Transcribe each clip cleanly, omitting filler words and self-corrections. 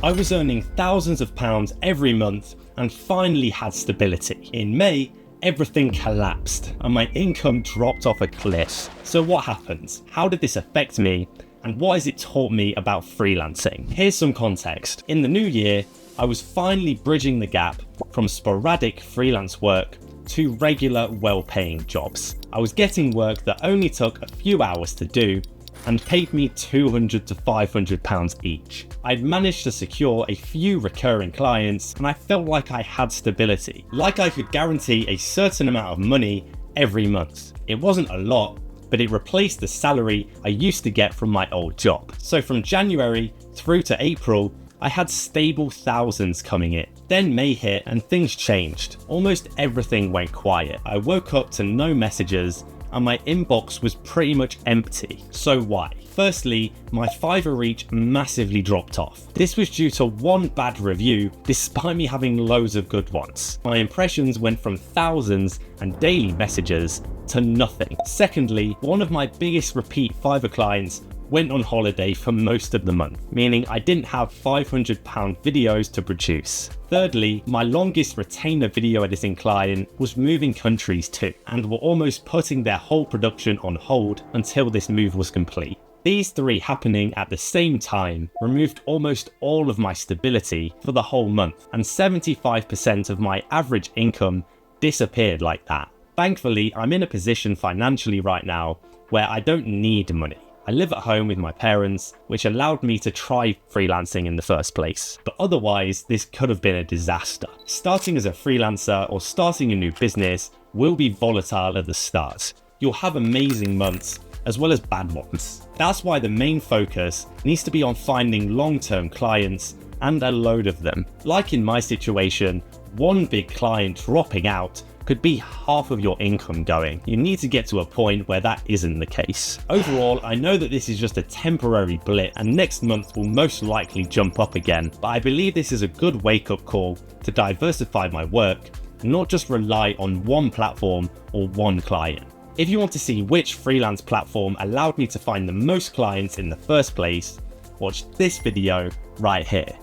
I was earning thousands of pounds every month and finally had stability. In May, everything collapsed and my income dropped off a cliff. So what happened? How did this affect me? And what has it taught me about freelancing? Here's some context. In the new year, I was finally bridging the gap from sporadic freelance work to regular, well-paying jobs. I was getting work that only took a few hours to do and paid me £200 to £500 each. I'd managed to secure a few recurring clients and I felt like I had stability, like I could guarantee a certain amount of money every month. It wasn't a lot, but it replaced the salary I used to get from my old job. So from January through to April, I had stable thousands coming in. Then May hit and things changed. Almost everything went quiet. I woke up to no messages and my inbox was pretty much empty. So why? Firstly, my Fiverr reach massively dropped off. This was due to one bad review, despite me having loads of good ones. My impressions went from thousands and daily messages to nothing. Secondly, one of my biggest repeat Fiverr clients went on holiday for most of the month, meaning I didn't have £500 videos to produce. Thirdly, my longest retainer video editing client was moving countries too, and were almost putting their whole production on hold until this move was complete. These three happening at the same time removed almost all of my stability for the whole month, and 75% of my average income disappeared like that. Thankfully, I'm in a position financially right now where I don't need money. I live at home with my parents, which allowed me to try freelancing in the first place. But otherwise, this could have been a disaster. Starting as a freelancer or starting a new business will be volatile at the start. You'll have amazing months as well as bad ones. That's why the main focus needs to be on finding long-term clients and a load of them. Like in my situation, one big client dropping out could be half of your income going. You need to get to a point where that isn't the case. Overall, I know that this is just a temporary blip and next month will most likely jump up again, but I believe this is a good wake-up call to diversify my work and not just rely on one platform or one client. If you want to see which freelance platform allowed me to find the most clients in the first place, watch this video right here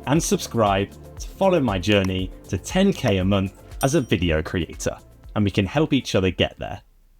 and subscribe to follow my journey to 10k a month as a video creator, and we can help each other get there.